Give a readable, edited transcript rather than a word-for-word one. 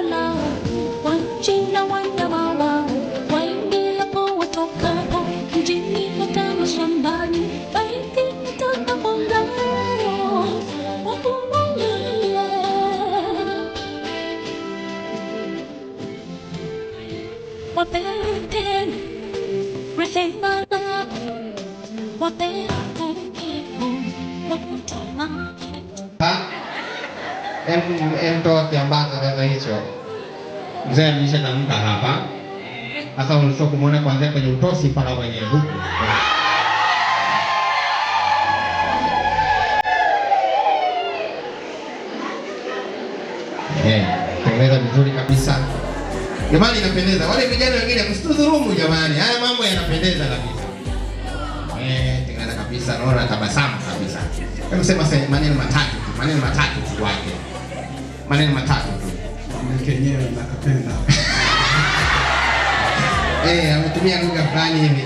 wala wachina wanyama waingi hapo watokapo mjini hata mashambani baiti nataka kongao wakumwangalie wapeteni resema wapeteni wakutama em toa kiambaza sasa hicho. Mzee alishatamka hapa. Sasa unataka kumuona kuanzia kwenye utosi mpaka kwenye huku. Tengeneza vizuri kabisa. Jamani inapendeza. Wale vijana wengine msitudhulumu jamani. Haya mambo yanapendeza kabisa. Tengeneza kabisa, naona tabasamu kabisa. Hebu sema maneno matatu tu wake. Maneno matatu tu. Kenyewe nakapenda. Ametumia lugha fulani hivi.